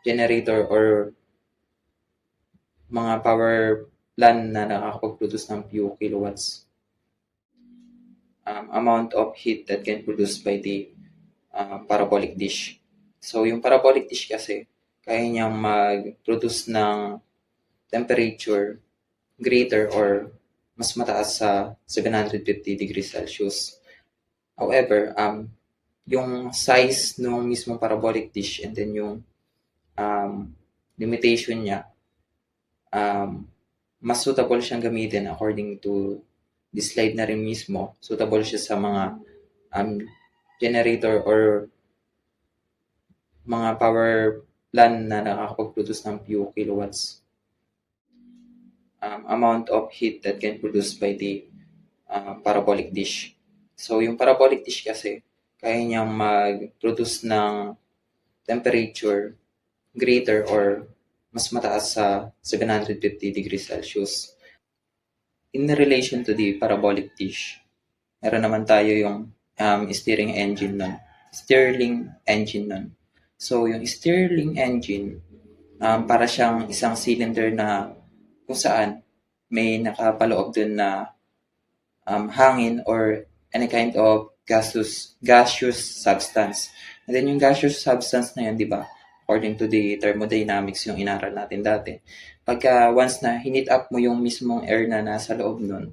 generator or mga power plant na nakakapag-produce ng few kilowatts amount of heat that can produce by the parabolic dish. So yung parabolic dish kasi, kaya niyang mag-produce ng temperature greater or mas mataas sa 750 degrees Celsius. However, yung size ng mismong parabolic dish and then yung limitation niya, mas suitable siyang gamitin according to the slide na rin mismo. Suitable siya sa mga generator or mga power plant na nakakapag-produce ng few kilowatts amount of heat that can produce by the parabolic dish. So yung parabolic dish kasi, kaya niyang mag-produce ng temperature greater or mas mataas sa 750 degrees Celsius. In relation to the parabolic dish, meron naman tayo yung Stirling engine nun. So yung Stirling engine, para siyang isang cylinder na kung saan may nakapaloob dun na hangin or any kind of gaseous substance. And then yung gaseous substance na yun, di ba? According to the thermodynamics yung inaral natin dati. Pagka once na hinit up mo yung mismong air na nasa loob nun,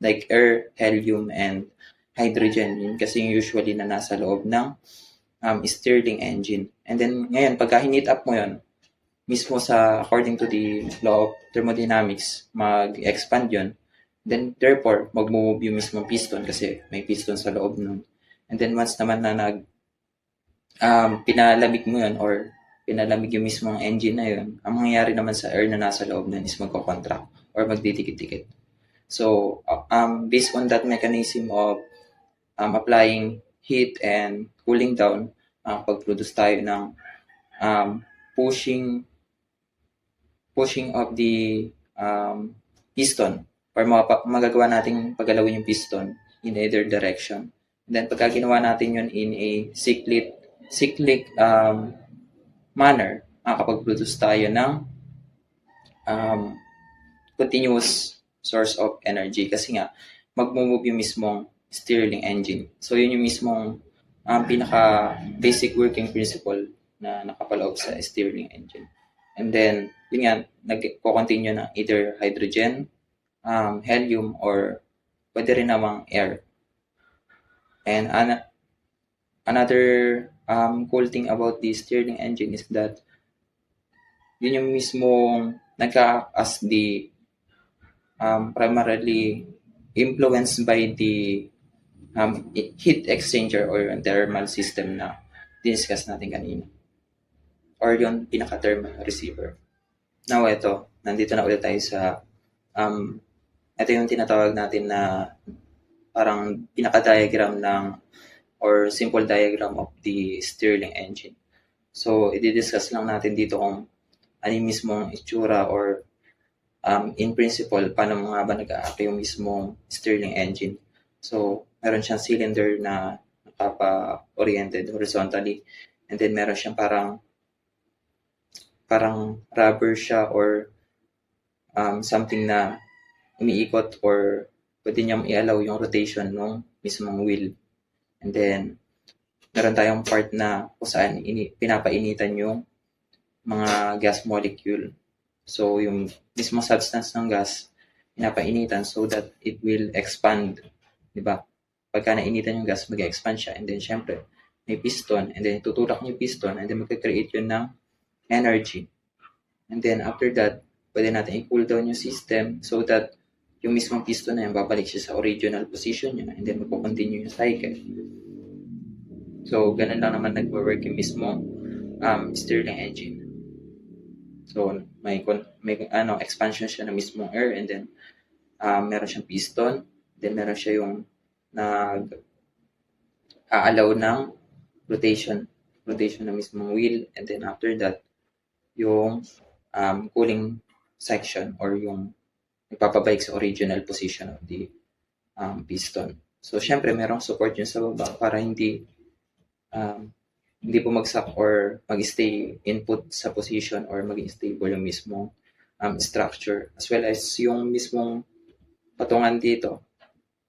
like air, helium, and hydrogen, yun kasi yung usually na nasa loob ng Stirling engine. And then ngayon, pagka hinit up mo yun, mismo sa according to the law of thermodynamics, mag-expand yun. Then therefore, mag-move yung mismong piston kasi may piston sa loob nun. And then once naman na pinalamig mo yun or pinalamig yung mismong engine na yun, ang mangyayari naman sa air na nasa loob nun is magko-contract or magdidikit-dikit. So, based on that mechanism of applying heat and cooling down, pag-produce tayo ng pushing of the piston or magagawa nating paggalawin yung piston in either direction. And then pagka ginawa natin yun in a cyclic manner, makakapag-produce tayo ng continuous source of energy kasi nga mag-move yung mismong Stirling engine. So yun yung mismong pinaka basic working principle na nakapaloob sa Stirling engine. And then yun nga nagko-continue ng either hydrogen, helium, or pwede rin namang air. And another cool thing about the Stirling engine is that yun yung mismong as the primarily influenced by the heat exchanger or yung thermal system na discuss natin kanina. Or yung pinaka-thermal receiver. Now, nandito na ulit tayo sa ito yung tinatawag natin na parang pinaka-diagram ng or simple diagram of the Stirling engine. So, i-discuss lang natin dito kung ano yung mismong itsura or in principle, paano nga ba nag-a-apply yung mismong Stirling engine. So, meron siyang cylinder na nakapa-oriented horizontally. And then, meron siyang parang rubber siya or something na umiikot or pwede niyang i-allow yung rotation ng mismong wheel. And then, meron tayong part na kung saan pinapainitan yung mga gas molecule. So, yung mismong substance ng gas, pinapainitan so that it will expand. Diba? Pagka nainitan yung gas, mag-expand siya. And then, syempre, may piston. And then, tutulak yung piston. And then, mag-create yun ng energy. And then, after that, pwede natin i-cool down yung system so that yung mismong piston na yan, babalik siya sa original position niya. And then, magpo-continue yung cycle. So, ganun lang naman nag-work yung mismong Stirling engine. So, may expansion siya ng mismong air, and then meron siyang piston, then meron siya yung nag-allow ng rotation ng mismong wheel, and then after that, yung cooling section or yung nagpapabalik sa original position of the piston. So, syempre, merong support yun sa baba para hindi bumagsak or mag-stay input sa position or maging stable yung mismong structure. As well as yung mismong patungan dito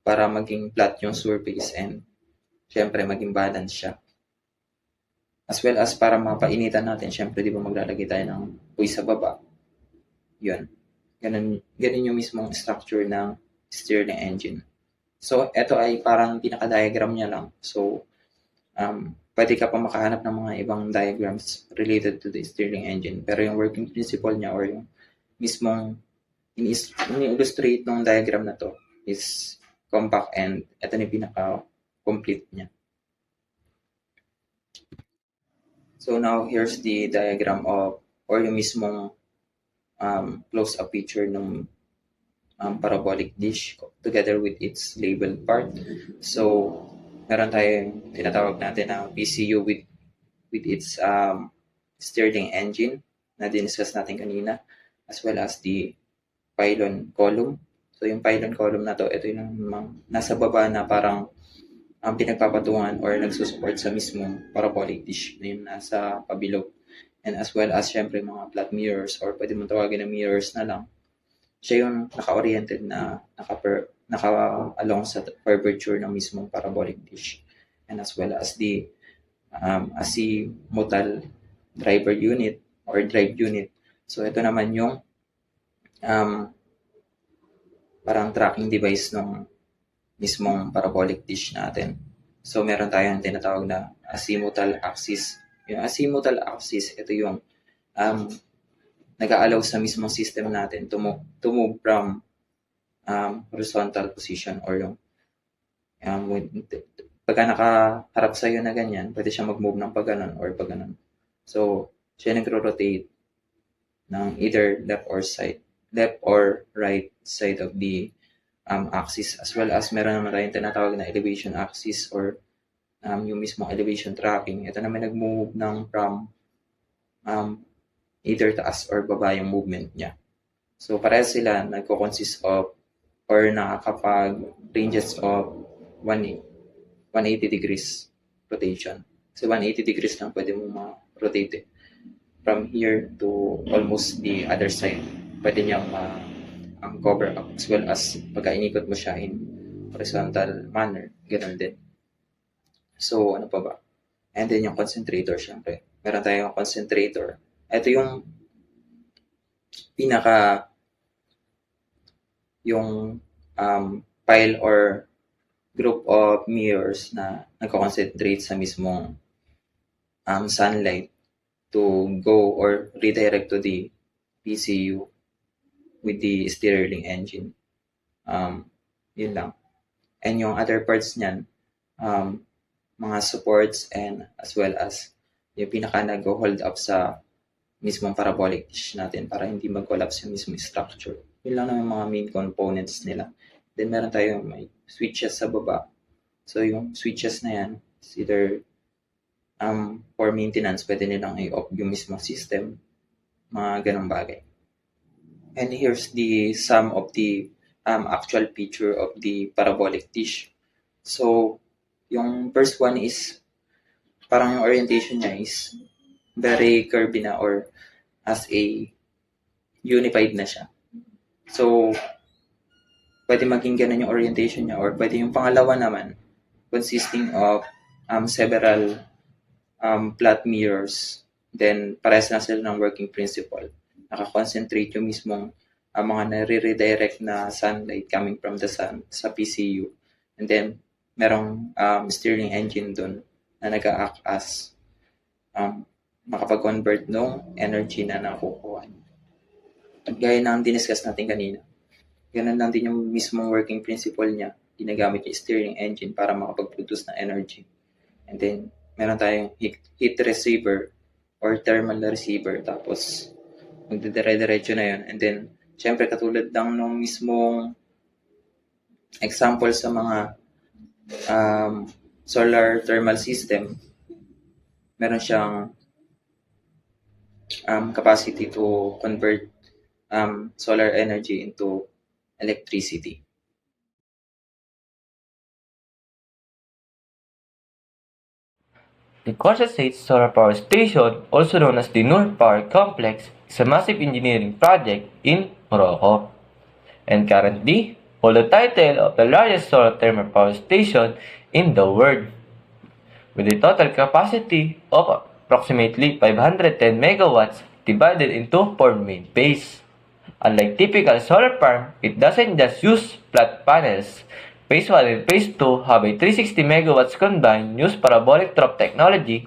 para maging flat yung surface and syempre maging balance siya. As well as para mapainitan natin, syempre di ba maglalagay tayo ng puwis sa baba. Yun. Ganun yung mismong structure ng Stirling engine. So, ito ay parang pinaka-diagram niya lang. So, pwede ka pa makahanap ng mga ibang diagrams related to the Stirling engine. Pero yung working principle niya or yung mismong in-illustrate ng diagram na to is compact and ito na yung pinaka-complete niya. So now, here's the diagram of or yung mismong close-up picture ng parabolic dish together with its labeled part. So, meron tayong tinatawag natin na PCU with its Stirling engine na diniscuss natin kanina, as well as the pylon column. So, yung pylon column na to, ito yung nasa baba na parang pinagpapatungan or nagsusupport sa mismong parabolic dish na yung nasa pabilog. And as well as, syempre, mga flat mirrors or pwede mong tawagin na mirrors na lang siya yung naka-oriented na naka-along sa curvature ng mismong parabolic dish. And as well as the azimuthal driver unit or drive unit. So ito naman yung parang tracking device ng mismong parabolic dish natin. So meron tayong tinatawag na azimuthal axis. Yung azimuthal axis, ito yung nag-aalaw sa mismong system natin to move from horizontal position or yung pagka nakaharap sa'yo na ganyan, pwede siya mag-move ng pag ganon or pag ganon. So, siya nagro-rotate ng either left or right side of the axis, as well as meron naman tayong tinatawag na elevation axis or yung mismong elevation tracking. Ito naman nag-move ng from either taas or baba yung movement niya. So, parehas sila nagko-consist of or nakakapag ranges of 180 degrees rotation. So, 180 degrees lang pwede mo ma-rotate from here to almost the other side. Pwede niyang cover up, as well as pagka inikot mo siya in horizontal manner, ganun din. So, ano pa ba? And then yung concentrator, syempre. Meron tayong concentrator. Ito yung yung pile or group of mirrors na nagko-concentrate sa mismong sunlight to go or redirect to the PCU with the Stirling engine. Yun lang. And yung other parts niyan, mga supports and as well as yung pinaka nag-hold up sa mismong parabolic dish natin para hindi mag-collapse yung mismong structure. Yun lang naman mga main components nila. Then meron tayong may switches sa baba. So yung switches na yan, is either for maintenance, pwede nilang i-off yung mismong system, mga ganong bagay. And here's the some of the actual feature of the parabolic dish. So yung first one is parang yung orientation niya is very curvy na or as a unified na siya. So, pwede maging ganun yung orientation niya or pwede yung pangalawa naman consisting of several flat mirrors. Then, parehas na sila ng working principle. Nakakoncentrate yung mismong mga nare-redirect na sunlight coming from the sun sa PCU. And then, merong Stirling engine dun na nag-act as makapag-convert ng energy na nakukuha. At gaya ng diniscuss natin kanina, ganun lang din yung mismong working principle niya. Ginagamit yung Stirling engine para makapag-produce ng energy. And then, meron tayong heat receiver or thermal receiver. Tapos, magdidire-diretso na yun. And then, syempre, katulad lang ng mismong example sa mga solar thermal system, meron siyang capacity to convert solar energy into electricity. The Consensate Solar Power Station, also known as the Noor Power Complex, is a massive engineering project in Morocco, and currently holds the title of the largest solar thermal power station in the world, with a total capacity of approximately 510 megawatts divided into 4 main phases. Unlike typical solar farm, it doesn't just use flat panels. Phase 1 and Phase 2 have a 360 megawatts combined use parabolic trough technology,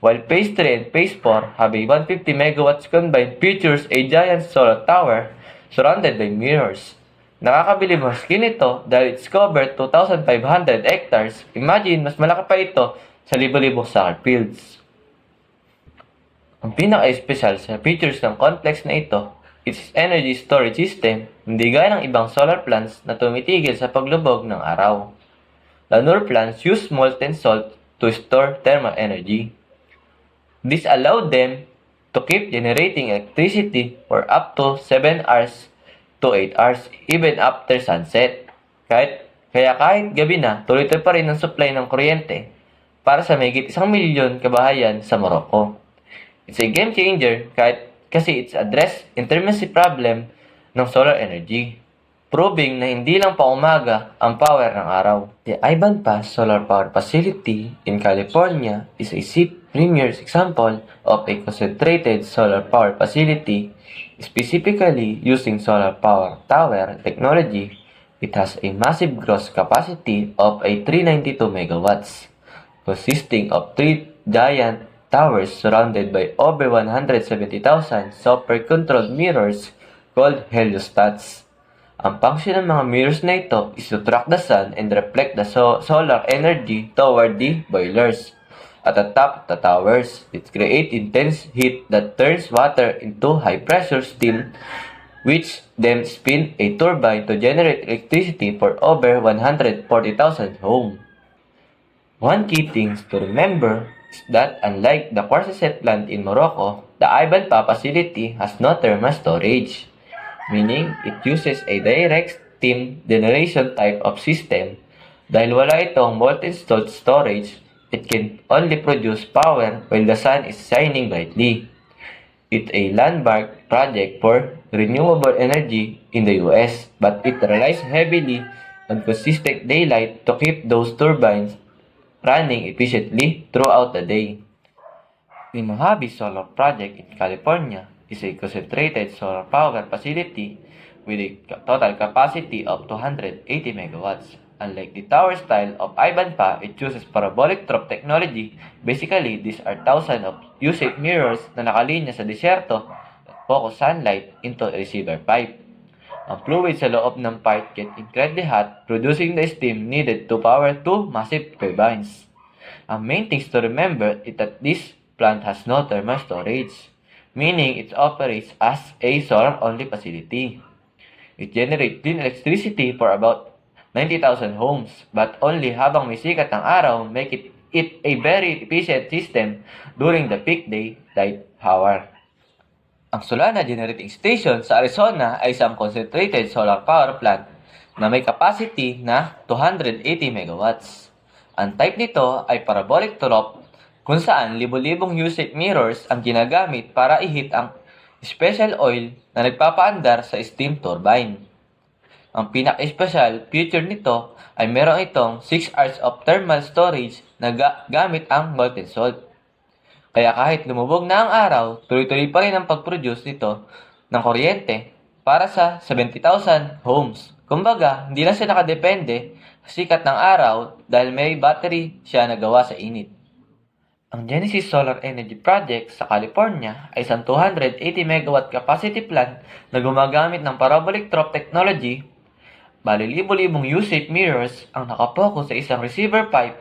while Phase 3 and Phase 4 have a 150 megawatts combined features a giant solar tower surrounded by mirrors. Nakakabilib ang skin nito dahil it's covered 2,500 hectares. Imagine, mas malaki pa ito sa libo-libong soccer fields. Ang pinaka-espesyal sa features ng complex na ito, its energy storage system, hindi gaya ng ibang solar plants na tumitigil sa paglubog ng araw. The Noor plants use molten salt to store thermal energy. This allowed them to keep generating electricity for up to 7 hours to 8 hours even after sunset. Kaya kahit gabi na, tuloy-tuloy pa rin ang supply ng kuryente para sa mahigit 1 milyon kabahayan sa Morocco. It's a game changer kasi it's address intermittency problem ng solar energy, proving na hindi lang paumaga ang power ng araw. The Ivan Pass Solar Power Facility in California is a premier example of a concentrated solar power facility specifically using solar power tower technology. It has a massive gross capacity of a 392 megawatts, consisting of 3 giant towers surrounded by over 170,000 software-controlled mirrors called heliostats. Ang function ng mga mirrors na ito is to track the sun and reflect the solar energy toward the boilers at the top of the towers. It creates intense heat that turns water into high-pressure steam, which then spin a turbine to generate electricity for over 140,000 homes. One key thing to remember is that unlike the Quartzset plant in Morocco, the Ivan Pa facility has no thermal storage, meaning it uses a direct steam generation type of system. Dahil wala itong molten salt storage, it can only produce power while the sun is shining brightly. It's a landmark project for renewable energy in the US, but it relies heavily on consistent daylight to keep those turbines running efficiently throughout the day. The Mojave Solar Project in California is a concentrated solar power facility with a total capacity of 280 megawatts. Unlike the tower style of Ivan Pa, it uses parabolic trough technology. Basically, these are thousands of U-shaped mirrors na nakalinya sa disyerto that focus sunlight into a receiver pipe. Ang fluid sa loob ng pipe gets incredibly hot, producing the steam needed to power two massive turbines. Ang main things to remember is that this plant has no thermal storage, meaning it operates as a solar-only facility. It generates clean electricity for about 90,000 homes, but only habang may sikat ng araw make it a very efficient system during the peak daylight hour. Ang Solana Generating Station sa Arizona ay isang concentrated solar power plant na may capacity na 280 megawatts. Ang type nito ay parabolic trough kung saan libo-libong U-shaped mirrors ang ginagamit para i-heat ang special oil na nagpapaandar sa steam turbine. Ang pinaka-special feature nito ay meron itong 6 hours of thermal storage na gamit ang molten salt. Kaya kahit lumubog na ang araw, tuloy-tuloy pa rin ang pag-produce nito ng kuryente para sa 70,000 homes. Kumbaga, hindi lang siya nakadepende sa sikat ng araw dahil may battery siya na gawa sa init. Ang Genesis Solar Energy Project sa California ay isang 280 megawatt capacity plant na gumagamit ng parabolic trough technology. Bali libo-libong U-shaped mirrors ang nakapokus sa isang receiver pipe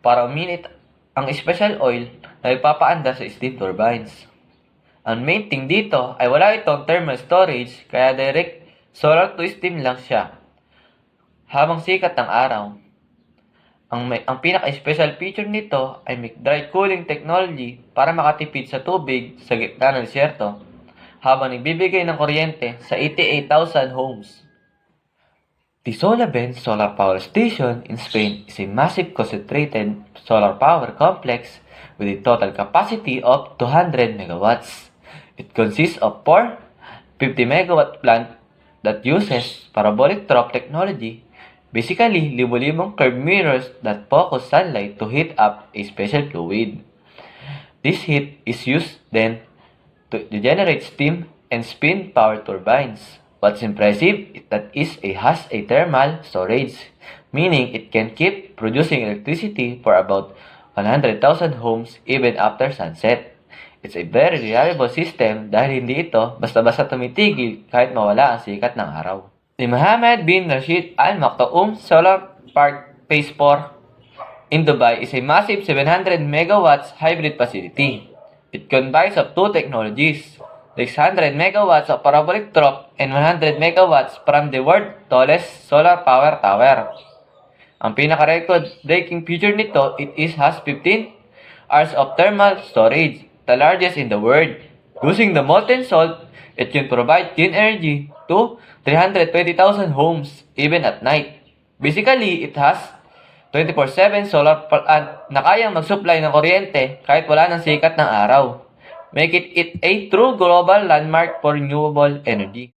para uminit ang special oil na ipapaandar sa steam turbines. Ang main thing dito ay wala itong thermal storage kaya direct solar to steam lang siya habang sikat ng araw. Ang pinaka-special feature nito ay may dry cooling technology para makatipid sa tubig sa gitna ng disyerto habang nagbibigay ng kuryente sa 88,000 homes. The Solabens Solar Power Station in Spain is a massive concentrated solar power complex with a total capacity of 200 megawatts. It consists of 4 50 megawatt plant that uses parabolic trough technology. Basically, libo-libong curved mirrors that focus sunlight to heat up a special fluid. This heat is used then to generate steam and spin power turbines. What's impressive is that it has a thermal storage, meaning it can keep producing electricity for about 100,000 homes even after sunset. It's a very reliable system dahil hindi ito basta-basta tumitigil kahit mawala ang sikat ng araw. The Mohammed bin Rashid Al Maktoum Solar Park Phase 4 in Dubai is a massive 700 megawatts hybrid facility. It combines of two technologies, 600 megawatts of parabolic trough and 100 megawatts from the world's tallest solar power tower. Ang pinaka-record-breaking feature nito, it has 15 hours of thermal storage, the largest in the world. Using the molten salt, it can provide clean energy to 320,000 homes even at night. Basically, it has 24/7 solar plant na kayang mag-supply ng kuryente kahit wala ng sikat ng araw. Make it a true global landmark for renewable energy.